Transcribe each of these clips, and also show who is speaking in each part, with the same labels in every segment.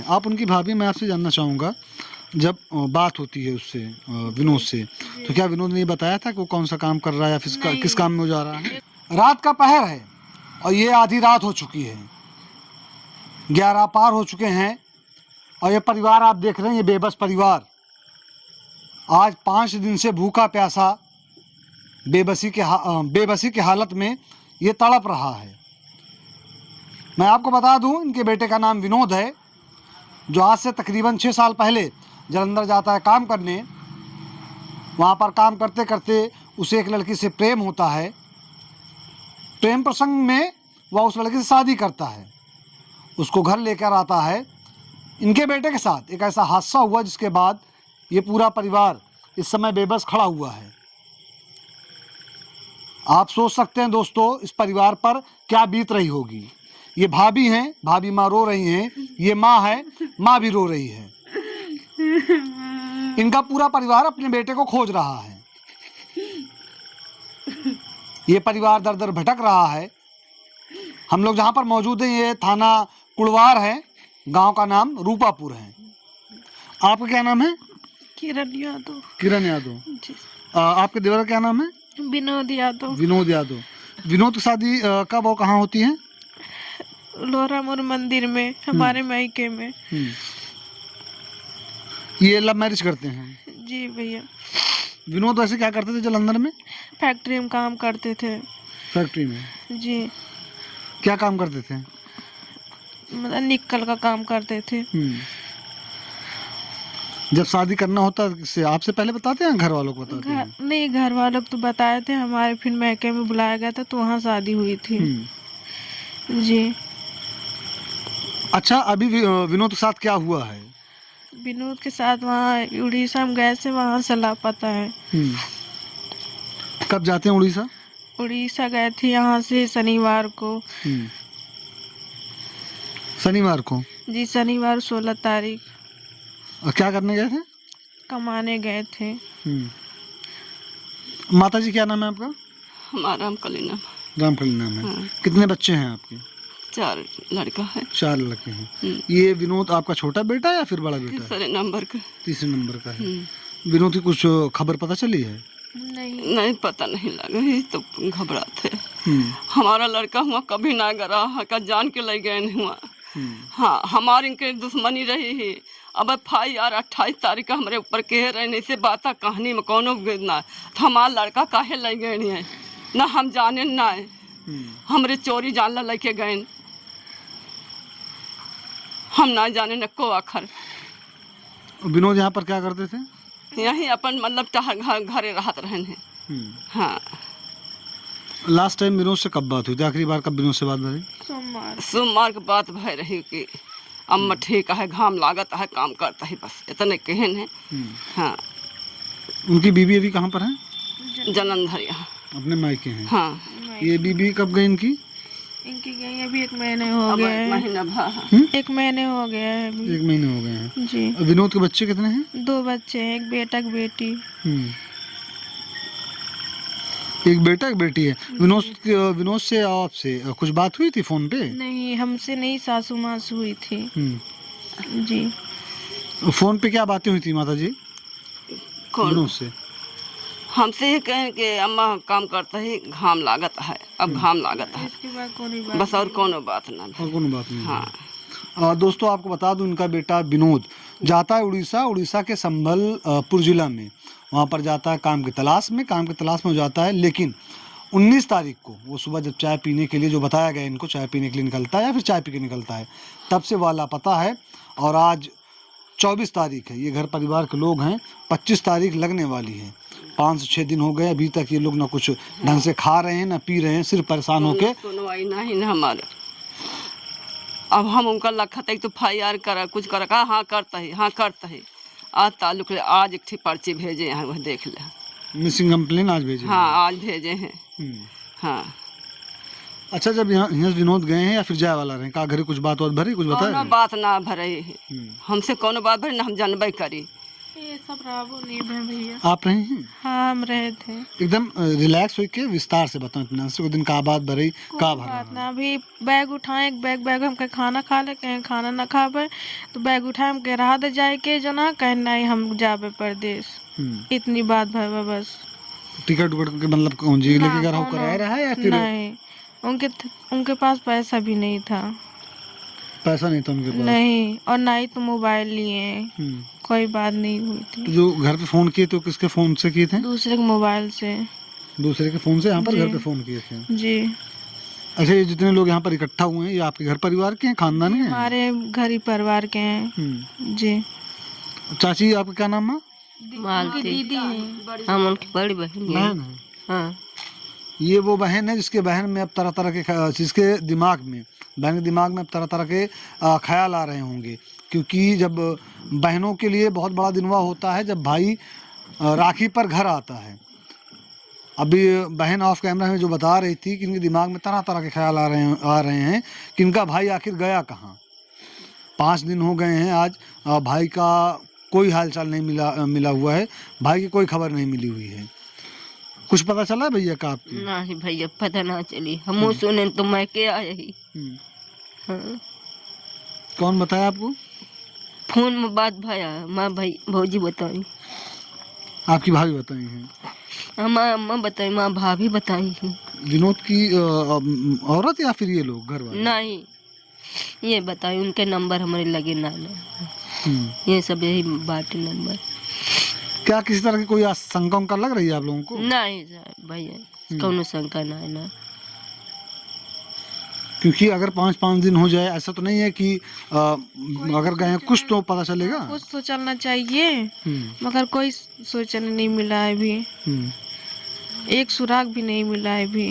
Speaker 1: आप उनकी भाभी, मैं आपसे जानना चाहूँगा, जब बात होती है उससे विनोद से, तो क्या विनोद ने ये बताया था कि वो कौन सा काम कर रहा है या फिर किस काम में वो जा रहा है? रात का पहर है और ये आधी रात हो चुकी है, 11 पार हो चुके हैं और ये परिवार आप देख रहे हैं, ये बेबस परिवार आज 5 दिन से भूखा प्यासा बेबसी की हालत में ये तड़प रहा है। मैं आपको बता दूं, इनके बेटे का नाम विनोद है, जो आज से तकरीबन 6 साल पहले जलंधर जाता है काम करने। वहाँ पर काम करते करते उसे एक लड़की से प्रेम होता है। प्रेम प्रसंग में वह उस लड़की से शादी करता है, उसको घर लेकर आता है। इनके बेटे के साथ एक ऐसा हादसा हुआ जिसके बाद ये पूरा परिवार इस समय बेबस खड़ा हुआ है। आप सोच सकते हैं दोस्तों, इस परिवार पर क्या बीत रही होगी। ये भाभी हैं, भाभी माँ रो रही हैं, ये माँ है, माँ भी रो रही है। इनका पूरा परिवार अपने बेटे को खोज रहा है। ये परिवार दर दर भटक रहा है। हम लोग जहाँ पर मौजूद हैं, ये थाना कुड़वार है, गांव का नाम रूपापुर है। आपका क्या नाम है?
Speaker 2: किरण यादव।
Speaker 1: किरण यादव जी। आपके देवर का क्या नाम है?
Speaker 2: विनोद यादव।
Speaker 1: विनोद यादव। विनोद की शादी कब और कहाँ होती है?
Speaker 2: लोरामुर मंदिर में, हमारे मायके में।
Speaker 1: ये लव मैरिज करते हैं?
Speaker 2: जी भैया।
Speaker 1: विनोद वैसे क्या करते थे जलंधर में?
Speaker 2: फैक्ट्री में काम करते थे।
Speaker 1: फैक्ट्री में? जी। क्या काम करते थे?
Speaker 2: मतलब निकल का काम करते थे।
Speaker 1: जब शादी करना होता से आपसे पहले बताते हैं, घर वालों को बताते हैं?
Speaker 2: नहीं, घर वालों को तो बताए थे, हमारे फिर मायके में बुलाया गया था तो वहाँ शादी हुई थी। जी।
Speaker 1: अच्छा, अभी विनोद के साथ क्या हुआ है?
Speaker 2: विनोद के साथ वहाँ उड़ीसा में गए थे, वहाँ से लापता है।
Speaker 1: कब जाते हैं उड़ीसा?
Speaker 2: उड़ीसा गए थे यहाँ से शनिवार को।
Speaker 1: शनिवार को? जी,
Speaker 2: शनिवार 16 तारीख।
Speaker 1: और क्या करने गए थे?
Speaker 2: कमाने गए थे।
Speaker 1: माता जी क्या नाम है आपका?
Speaker 2: हमारा रामकली नाम।
Speaker 1: रामकली नाम है। कितने बच्चे हैं आपके?
Speaker 2: 4 लड़का है।
Speaker 1: 4 लड़के हैं। ये विनोद आपका छोटा बेटा है या फिर बड़ा बेटा है?
Speaker 2: तीसरे नंबर का।
Speaker 1: तीसरे नंबर का है। विनोद की कुछ खबर पता चली है?
Speaker 2: नहीं पता नहीं लगा, ही तो घबराते। हमारा लड़का हुआ कभी ना गरा का जान के ले गए हुआ। हाँ, हमारी इनके दुश्मनी रही है। अब FIR 28 तारीख का हमारे ऊपर कह रहे से बात कहानी में कोनो ना, तो हमारा लड़का काहे ले गए है ना, हम जाने ना है। हमरे चोरी जान लेके गए, हम ना जाने न को आखिर।
Speaker 1: विनोद यहाँ पर क्या करते थे?
Speaker 2: यही अपन मतलब घरे रहते रहे हैं। हाँ।
Speaker 1: लास्ट टाइम विनोद से कब बात हुई थी? आखिरी बार कब विनोद से बात भरी?
Speaker 2: सोमवार की बात भय रही कि अम्मा ठीक है, घाम लागत है, काम करता है, बस इतने कहन है। हाँ।
Speaker 1: उनकी बीबी अभी कहाँ पर है?
Speaker 2: जलंधर यहाँ
Speaker 1: अपने मायके हैं।
Speaker 2: हाँ।
Speaker 1: ये बीबी कब गई इनकी?
Speaker 2: इनकी गई अभी 1 महीने हो गए हैं। 1 महीने हो गया है अभी।
Speaker 1: 1 महीने हो गए हैं
Speaker 2: जी।
Speaker 1: विनोद के बच्चे कितने हैं?
Speaker 2: 2 बच्चे हैं, एक बेटा एक बेटी।
Speaker 1: एक बेटा एक बेटी है। विनोद से आपसे कुछ बात हुई थी फोन पे?
Speaker 2: नहीं, हमसे नहीं, सासू माँ से हुई थी। जी।
Speaker 1: फोन पे क्या बातें हुई थी माता जी विनोद से?
Speaker 2: हमसे ये कहें कि अम्मा काम करता है, घाम लागत है, अब घाम लागत है, इसके बाद कोई बात बस, और कोनो बात ना।
Speaker 1: और कोनो बात नहीं।
Speaker 2: हाँ।
Speaker 1: दोस्तों आपको बता दूं, इनका बेटा विनोद जाता है उड़ीसा के संबलपुर जिला में। वहाँ पर जाता है काम की तलाश में जाता है। लेकिन 19 तारीख को वो सुबह जब चाय पीने के लिए, जो बताया गया इनको, चाय पीने के लिए निकलता है या फिर चाय पी के निकलता है, तब से वह लापता है। और आज 24 तारीख है, ये घर परिवार के लोग हैं, 25 तारीख लगने वाली है। 5 से 6 दिन हो गए, अभी तक ये लोग ना कुछ ढंग से खा रहे हैं ना पी रहे हैं, सिर्फ परेशान होके।
Speaker 2: नहीं ना हमारे, अब हम उनका लखत तो FIR कर कुछ कर का। हाँ करता है, हाँ करता है। आज ताल्लुक आज एक थी पर्ची भेजे हैं, वह देख ले।
Speaker 1: मिसिंग कंप्लेन आज भेजे?
Speaker 2: हाँ, आज भेजे हैं। हाँ।
Speaker 1: अच्छा, जब यहाँ विनोद गए हैं या फिर जाए वाला रहे, कहा घरे कुछ बात भरी, कुछ बताया?
Speaker 2: बात ना भरे है हमसे, कोनो बात भरी ना हम जानबे करी।
Speaker 3: सब राबो नहीं है भैया।
Speaker 1: आप रहे हैं?
Speaker 3: हाँ हम रहे थे।
Speaker 1: एकदम रिलैक्स होके विस्तार से बताओ, इतना से वो दिन का बात भरी का
Speaker 3: कोई
Speaker 1: भरा
Speaker 3: बात ना, अभी बैग उठाए, बैग बैग हम कहे खाना खा ले, कहें खाना ना खाबे तो बैग उठाए हम कहे रहा दे जाए के जो ना, कहे नहीं हम जाबे परदेश। इतनी बात भैया बस।
Speaker 1: टिकट उकट के मतलब कौन जी
Speaker 3: ना
Speaker 1: लेके घर
Speaker 3: कौनो-
Speaker 1: कराया रहा है या फिर
Speaker 3: नहीं, उनके पास पैसा भी नहीं था।
Speaker 1: पैसा नहीं था उनके पास?
Speaker 3: नहीं, और ना ही तो मोबाइल लिए। कोई बात नहीं हुई
Speaker 1: तो
Speaker 3: थी।
Speaker 1: जो घर पे फोन किए तो किसके फोन से किए थे?
Speaker 3: दूसरे के मोबाइल से।
Speaker 1: दूसरे के फोन से यहाँ पर
Speaker 3: जी।
Speaker 1: घर पे फोन किए थे?
Speaker 3: जी।
Speaker 1: अच्छा, ये जितने लोग यहाँ पर इकट्ठा हुए हैं ये आपके घर परिवार के हैं, खानदान के हैं?
Speaker 3: हमारे घर ही परिवार के हैं। जी।
Speaker 1: चाची आपका क्या नाम है?
Speaker 3: उनकी दीदी है।
Speaker 2: हम उनकी बड़ी बहन
Speaker 1: बहन है।
Speaker 2: हाँ।
Speaker 1: ये वो बहन है जिसके बहन में अब तरह तरह के जिसके दिमाग में, बहन के दिमाग में अब तरह तरह के ख्याल आ रहे होंगे, क्योंकि जब बहनों के लिए बहुत बड़ा दिन हुआ होता है जब भाई राखी पर घर आता है। अभी बहन ऑफ कैमरा में जो बता रही थी कि इनके दिमाग में तरह तरह के ख्याल आ रहे हैं कि इनका भाई आखिर गया कहाँ। 5 दिन हो गए हैं आज, भाई का कोई हालचाल नहीं मिला हुआ है, भाई की कोई खबर नहीं मिली हुई है। कुछ पता चला भैया का आपकी?
Speaker 2: नहीं भैया पता ना चली, हम सुने तो मैं के आए ही। हाँ।
Speaker 1: कौन बताया आपको?
Speaker 2: फोन में बात भया, माँ भाई भौजी बताई,
Speaker 1: आपकी भाभी बताई हैं?
Speaker 2: माँ अम्मा बताई, माँ भाभी बताई ही।
Speaker 1: विनोद की औरत या फिर ये लोग घर वाले?
Speaker 2: नहीं, ये बताई, उनके नंबर हमारे लगे ना। ये सब यही बात है नंबर।
Speaker 1: क्या किसी तरह की कोई आशंका उनका लग रही है आप लोगों को?
Speaker 2: नहीं सर भैया, कौनो शंका ना है ना।
Speaker 1: क्योंकि अगर 5 दिन हो जाए, ऐसा तो नहीं है कि अगर गए हैं, कुछ तो पता चलेगा।
Speaker 3: कुछ तो चलना चाहिए, मगर कोई सूचना नहीं मिला है अभी। एक सुराग भी नहीं मिला है अभी।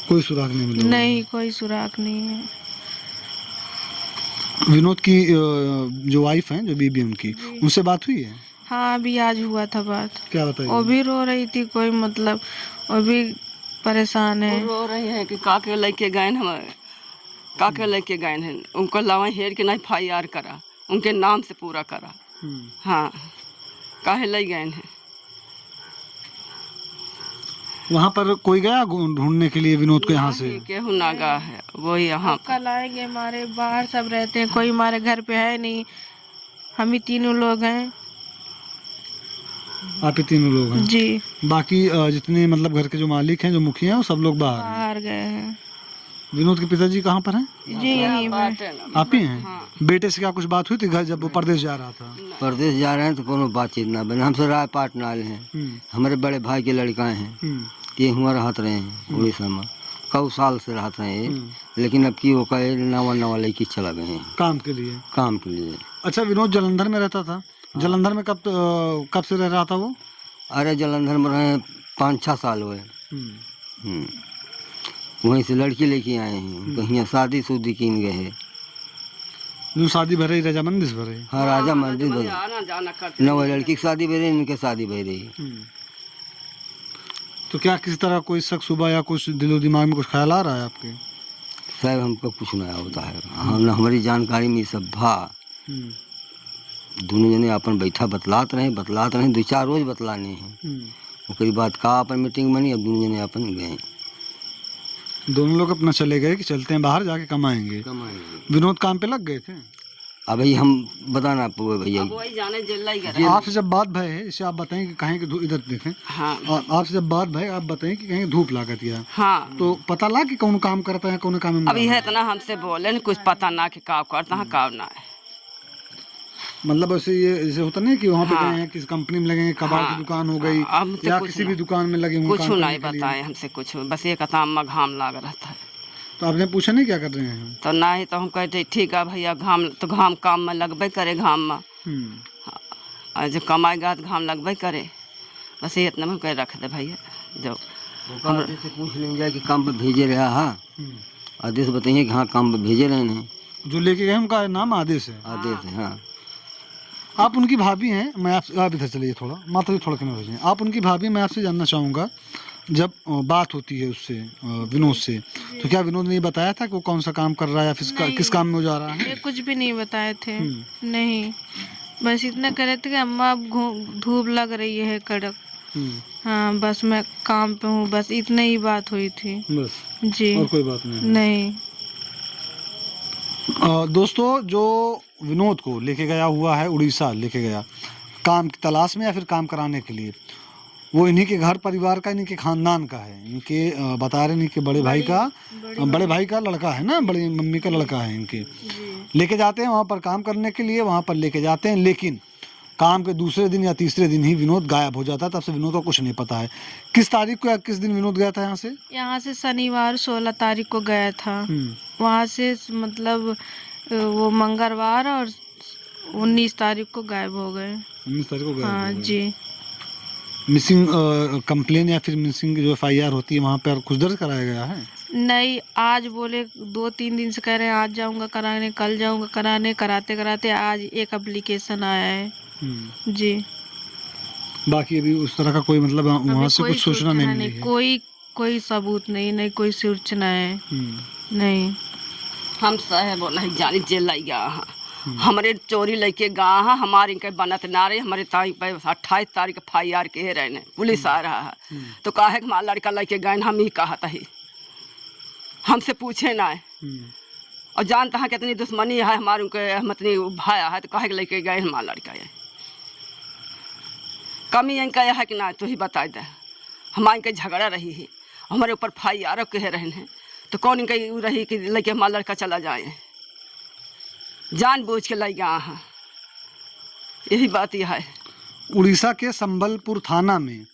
Speaker 1: कोई सुराग नहीं मिला?
Speaker 3: नहीं, कोई सुराग नहीं है।
Speaker 1: विनोद की जो वाइफ है, जो बीबी उनकी, उनसे बात हुई है?
Speaker 3: हाँ अभी आज हुआ था बात।
Speaker 1: क्या बताइए?
Speaker 3: वो भी रो रही थी, कोई मतलब वो भी परेशान है।
Speaker 2: रो रही है कि काके लेके गए हमारे, काके लेके गए हैं, उनको लावा हेर के नहीं FIR करा, उनके नाम से पूरा करा। हाँ, काहे ले गए हैं।
Speaker 1: वहाँ पर कोई गया ढूंढने के लिए विनोद को यहाँ से?
Speaker 2: केहू ना गा है, वो यहाँ
Speaker 3: कल आएंगे, हमारे बाहर सब रहते हैं, कोई हमारे घर पे है नहीं, हम ही तीनों लोग हैं।
Speaker 1: आप ही तीनों लोग हैं?
Speaker 3: जी।
Speaker 1: बाकी जितने मतलब घर के जो मालिक हैं, जो मुखिया हैं, वो सब लोग बाहर
Speaker 3: गए हैं।
Speaker 1: विनोद के पिताजी कहाँ पर हैं?
Speaker 3: जी यहीं पे।
Speaker 1: आप ही हैं? हाँ। बेटे से क्या कुछ बात हुई थी घर जब वो परदेश जा रहा था?
Speaker 4: परदेश जा रहे हैं तो कोनो बातचीत ना बने। हमसे राय पाटन आए हैं, हमारे बड़े भाई के लड़का हैं, ये हुआ रहत रहे हैं उड़ीसा में, कई साल से रहते हैं, लेकिन अब की वो कहे नवा लड़की चला गए हैं
Speaker 1: काम के लिए।
Speaker 4: काम के लिए।
Speaker 1: अच्छा, विनोद जलंधर में रहता था? जलंधर में कब से रह रहा था वो?
Speaker 4: अरे जलंधर में रहे 5-6 साल हुए। वहीं से लड़की लेके आए हैं, कहीं शादी शुदी कीन गए हैं।
Speaker 1: जो शादी भरे राजा मंदिर भरे?
Speaker 4: हाँ राजा मंदिर भरे,
Speaker 2: आना जाना करते।
Speaker 4: न वो लड़की की शादी भरे, इनके शादी भर रही।
Speaker 1: तो क्या किसी तरह कोई शक सुबह या कुछ दिलो दिमाग में कुछ ख्याल आ रहा है आपके?
Speaker 4: साहब हमको कुछ नहीं होता है, हम हमारी जानकारी में ये सब भा। दोनों जने अपन बैठा बतलात रहे 2-4 रोज बतलाने हैं। उसके बाद का अपन मीटिंग बनी, अब दोनों जने अपन गए।
Speaker 1: दोनों लोग अपना चले गए कि चलते हैं बाहर जाके कमाएंगे? विनोद काम पे लग गए थे?
Speaker 4: अभी हम बताना भैया,
Speaker 2: वही जाने जेल ही गए।
Speaker 1: आपसे जब बात भय है, इसे आप बताएं कि कहीं की इधर देखें।
Speaker 2: हाँ।
Speaker 1: आपसे जब बात भय, आप बताएं कि कहीं धूप लागत या?
Speaker 2: हाँ।
Speaker 1: तो पता ला कि कौन काम करता है, कौन काम में?
Speaker 2: अभी है इतना हमसे बोले न, कुछ पता ना कि काम करता है काम ना है।
Speaker 1: मतलब ऐसे ये जैसे होता नहीं कि वहाँ पे गए हैं, किसी कंपनी में लगे हैं, कबाड़ की दुकान हो गई या किसी भी दुकान में लगे हुए,
Speaker 2: कुछ नहीं बताए हमसे कुछ, बस एक काम में घाम लाग रहता है।
Speaker 1: तो आपने पूछा नहीं क्या कर रहे हैं?
Speaker 2: तो नहीं, तो हम कहते ठीक है भैया, घाम तो घाम काम में लगबे करे, घाम में और जो कमाएगा तो घाम लगबे करे, बस ये इतना में कह रख दे भैया। जो
Speaker 4: से पूछ लेंगे कि काम पे भेजे रहा है, आदेश बताइए कि हाँ काम पे भेजे रहे हैं।
Speaker 1: जो लेके गए उनका नाम आदेश है?
Speaker 4: आदेश है हाँ।
Speaker 1: आप उनकी भाभी हैं, मैं आपसे, आप इधर चलिए थोड़ा, माता जी थोड़ा किनारे हो जाइए। आप उनकी भाभी, मैं आपसे जानना चाहूँगा, जब बात होती है उससे विनोद से, तो क्या विनोद ने बताया था कि वो कौन सा काम कर रहा है या फिर किस काम में वो जा रहा है?
Speaker 3: ये कुछ भी नहीं बताए थे। नहीं, बस इतना करे थे कि अम्मा अब धूप लग रही है कड़क। हाँ बस मैं काम पे हूँ, बस इतने ही बात हुई थी।
Speaker 1: बस
Speaker 3: जी
Speaker 1: और कोई बात नहीं?
Speaker 3: नहीं।
Speaker 1: दोस्तों, जो विनोद को लेके गया हुआ है उड़ीसा, लेके गया काम की तलाश में या फिर काम कराने के लिए, वो इन्हीं के घर परिवार का, इन्हीं के खानदान का है। इनके बता रहे इनके बड़े भाई का लड़का है ना, बड़ी मम्मी का लड़का है इनके। लेके जाते हैं वहाँ पर काम करने के लिए, वहाँ पर लेके जाते हैं, लेकिन काम के दूसरे दिन या तीसरे दिन ही विनोद गायब हो जाता है। तब से विनोद को कुछ नहीं पता है। किस तारीख को या किस दिन विनोद गया था यहाँ से?
Speaker 3: यहाँ से शनिवार 16 तारीख को गया था। वहाँ से मतलब वो मंगलवार और 19 तारीख को गायब हो गए।
Speaker 1: 19 तारीख को गायब
Speaker 3: हाँ
Speaker 1: हो गए।
Speaker 3: जी।
Speaker 1: मिसिंग कंप्लेन या फिर मिसिंग जो FIR होती है वहाँ पर कुछ दर्ज कराया गया है?
Speaker 3: नहीं, आज बोले 2-3 दिन से कह रहे हैं आज जाऊंगा कराने, कल जाऊंगा कराने, कराते कराते आज एक एप्लीकेशन आया है। जी।
Speaker 1: बाकी अभी उस तरह का कोई मतलब वहाँ से कुछ सूचना नहीं मिली है?
Speaker 3: कोई सबूत नहीं, नहीं कोई सूचना है। नहीं।
Speaker 2: हम साहेब नहीं जानी जेल लाई गया हाँ, हमारे चोरी लेके गा हाँ, हमारे इनके बनत ना रहे, हमारे तारीख पे 28 तारीख FIR के रहने पुलिस आ रहा है। तो काहे हमारा लड़का लेके गए, हम ही कहा था, हमसे पूछे ना है। और जानता है कितनी दुश्मनी है हमारे उनके, हम इतनी भाया है, तो काहे लेके गए हमारा लड़का है। कमी इनका यह है कि ना, तो ही बता दे, हमारे इनके झगड़ा रही है, हमारे ऊपर FIR कह रहे हैं, तो कौन इनका रही कि लेके हमारा लड़का चला जाए, जानबूझ के लाई गया हाँ, यही बात यह है।
Speaker 1: उड़ीसा के संबलपुर थाना में,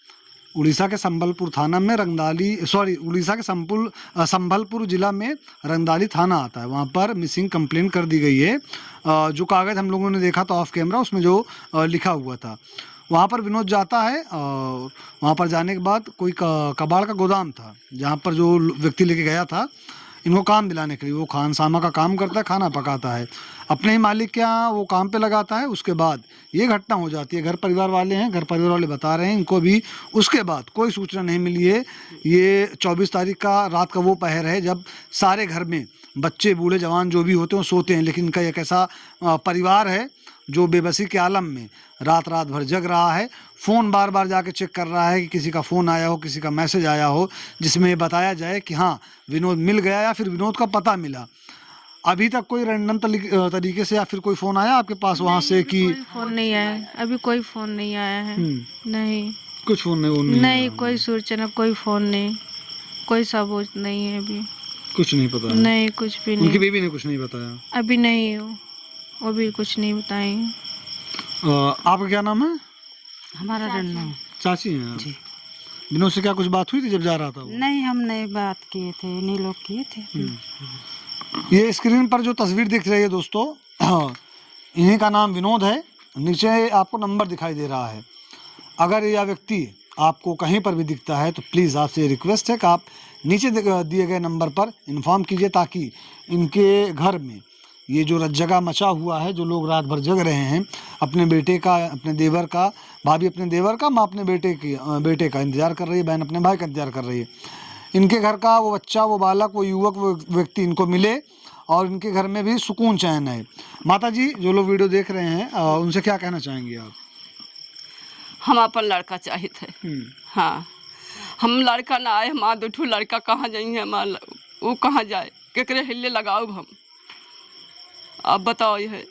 Speaker 1: उड़ीसा के संबलपुर जिला में रंगदाली थाना आता है। वहाँ पर मिसिंग कंप्लेन कर दी गई है। जो कागज़ हम लोगों ने देखा था ऑफ कैमरा, उसमें जो लिखा हुआ था, वहाँ पर विनोद जाता है और वहाँ पर जाने के बाद कोई कबाड़ का गोदाम था, जहाँ पर जो व्यक्ति लेके गया था इनको काम दिलाने के लिए, वो खानसामा का काम करता है, खाना पकाता है, अपने ही मालिक के यहाँ वो काम पे लगाता है। उसके बाद ये घटना हो जाती है। घर परिवार वाले बता रहे हैं इनको भी उसके बाद कोई सूचना नहीं मिली है। ये 24 तारीख का रात का वो पहर है जब सारे घर में बच्चे बूढ़े जवान जो भी होते हैं वो सोते हैं, लेकिन इनका एक ऐसा परिवार है जो बेबसी के आलम में रात भर जग रहा है। फ़ोन बार बार जाके चेक कर रहा है कि किसी का फ़ोन आया हो, किसी का मैसेज आया हो, जिसमें ये बताया जाए कि हाँ विनोद मिल गया या फिर विनोद का पता मिला। अभी तक कोई रैंडम तरीके से या फिर कोई फ़ोन आया आपके पास वहाँ से कि?
Speaker 3: फ़ोन नहीं आया, अभी कोई फ़ोन नहीं आया है। नहीं,
Speaker 1: कुछ फ़ोन नहीं,
Speaker 3: नहीं कोई सूचना, कोई फ़ोन नहीं, कोई सबूत नहीं है अभी।
Speaker 1: कुछ नहीं पता है?
Speaker 3: नहीं, कुछ भी नहीं।
Speaker 1: उनकी बीवी ने कुछ नहीं बताया?
Speaker 3: अभी नहीं, वो भी कुछ नहीं बताएंगे।
Speaker 1: आपका क्या नाम है?
Speaker 5: हमारा रन्ना
Speaker 1: चाची हैं आप?
Speaker 5: जी।
Speaker 1: विनोद से क्या कुछ बात हुई थी जब जा रहा था वो?
Speaker 5: नहीं, हम नहीं बात किए थे, इन्हीं लोग किए थे।
Speaker 1: ये स्क्रीन पर जो तस्वीर दिख रही है दोस्तों, इन्हीं का नाम विनोद है। नीचे आपको नंबर दिखाई दे रहा है। अगर यह व्यक्ति आपको कहीं पर भी दिखता है तो प्लीज़ आपसे रिक्वेस्ट है कि आप नीचे दिए गए नंबर पर इन्फॉर्म कीजिए, ताकि इनके घर में ये जो रज्जगा मचा हुआ है, जो लोग रात भर जग रहे हैं, अपने बेटे का, अपने देवर का, भाभी अपने देवर का, माँ अपने बेटे का इंतज़ार कर रही है, बहन अपने भाई का इंतज़ार कर रही है। इनके घर का वो बच्चा, वो बालक, वो युवक, वो व्यक्ति इनको मिले और इनके घर में भी सुकून चैन है। माता जी, जो लोग वीडियो देख रहे हैं उनसे क्या कहना चाहेंगे आप?
Speaker 2: हम अपन लड़का चाहिए थे। हाँ, हम लड़का ना आए, हमारा बेटू लड़का कहाँ जाएंगे, हमारा वो कहाँ जाए, केकरे हिले लगाओ हम, आप बताओ। ये है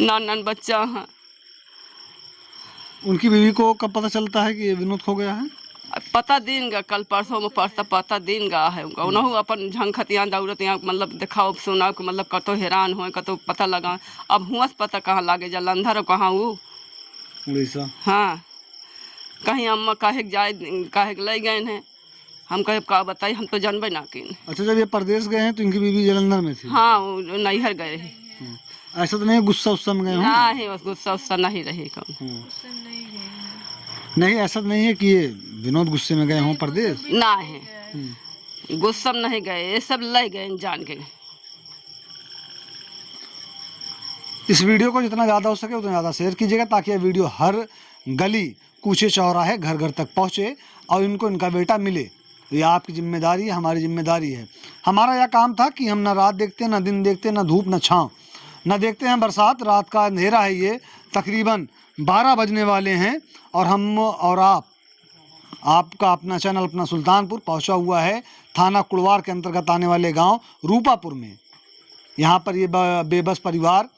Speaker 2: नान बच्चा है।
Speaker 1: उनकी बीवी को कब पता चलता है कि ये विनोद खो गया है?
Speaker 2: पता देंगे कल परसों में, परसों पता देंगा है उनका। उन्होंने अपन झंखतियाँ दौड़तियाँ मतलब दिखाओ सुनाओ कि मतलब कतो हैरान हो, कतो पता लगा। अब हुआ पता कहाँ लागे, जलंधर और कहाँ वो
Speaker 1: उड़ीसा।
Speaker 2: हाँ, कहीं अम्मा काहे जाए, काहे ले गए हैं, हम कहे का बताई, हम तो जानबे ना किन।
Speaker 1: अच्छा, जब ये परदेश गए हैं तो इनकी बीवी जलंधर में थी?
Speaker 2: हाँ, वो नैहर गए हैं।
Speaker 1: ऐसा तो नहीं गुस्सा उस्सा में गए हो?
Speaker 2: नहीं, बस गुस्सा उस्सा नहीं रही कौन।
Speaker 1: नहीं, ऐसा नहीं है कि ये विनोद गुस्से में गए हों परदेश?
Speaker 2: ना है, गुस्सा में नहीं गए, ये सब ले गए जान के।
Speaker 1: इस वीडियो को जितना ज़्यादा हो सके उतना ज़्यादा शेयर कीजिएगा, ताकि ये वीडियो हर गली कूचे चौराहे घर घर तक पहुँचे और इनको इनका बेटा मिले। ये आपकी जिम्मेदारी है, हमारी जिम्मेदारी है। हमारा यह काम था कि हम ना रात देखते, ना दिन देखते, ना धूप ना छाँव, न देखते हैं बरसात, रात का अंधेरा है, ये तकरीबन 12 बजने वाले हैं और हम और आपका अपना चैनल अपना सुल्तानपुर पहुंचा हुआ है थाना कुड़वार के अंतर्गत आने वाले गांव रूपापुर में। यहाँ पर ये बेबस परिवार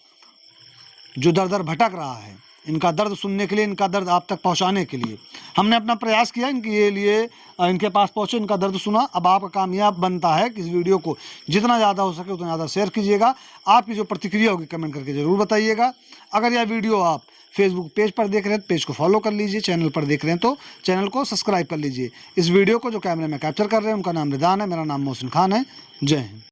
Speaker 1: जो दर दर भटक रहा है, इनका दर्द सुनने के लिए, इनका दर्द आप तक पहुंचाने के लिए हमने अपना प्रयास किया, इनके लिए इनके पास पहुंचे, इनका दर्द सुना। अब आपका काम यह बनता है कि इस वीडियो को जितना ज़्यादा हो सके उतना ज़्यादा शेयर कीजिएगा। आपकी जो प्रतिक्रिया होगी कमेंट करके ज़रूर बताइएगा। अगर यह वीडियो आप फेसबुक पेज पर देख रहे हैं तो पेज को फॉलो कर लीजिए, चैनल पर देख रहे हैं तो चैनल को सब्सक्राइब कर लीजिए। इस वीडियो को जो कैमरे में कैप्चर कर रहे हैं उनका नाम रिदान है, मेरा नाम मोहसिन खान है। जय हिंद।